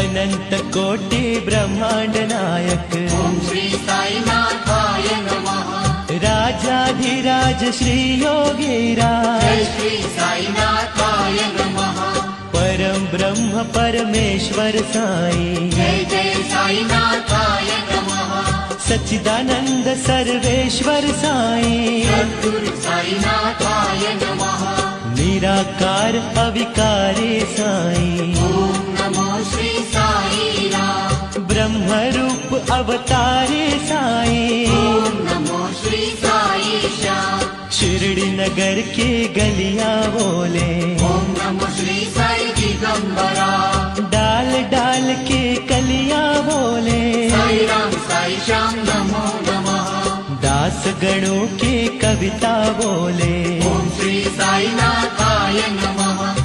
अनंत कोटि ब्रह्मांड नायक ओम श्री साईनाथाय नमः। राजाधिराज श्री योगीराज जय श्री साईनाथाय नमः। परम ब्रह्म परमेश्वर साई जय जय साईनाथाय नमः। सच्चिदानंद सर्वेश्वर साई सद्गुरु साईनाथाय नमः। निराकार अविकारे साई ओम नमो श्री साई राम। ब्रह्म रूप अवतारे साई ओम नमो श्री साई श्याम। शिरडी नगर के गलियां बोले ओम नमो श्री साई दिगंबरा। डाल डाल के कलियां बोले साई राम साई श्याम नमो नमः। दास गणों के कविता बोले ओम श्री साईनाथाय नमः।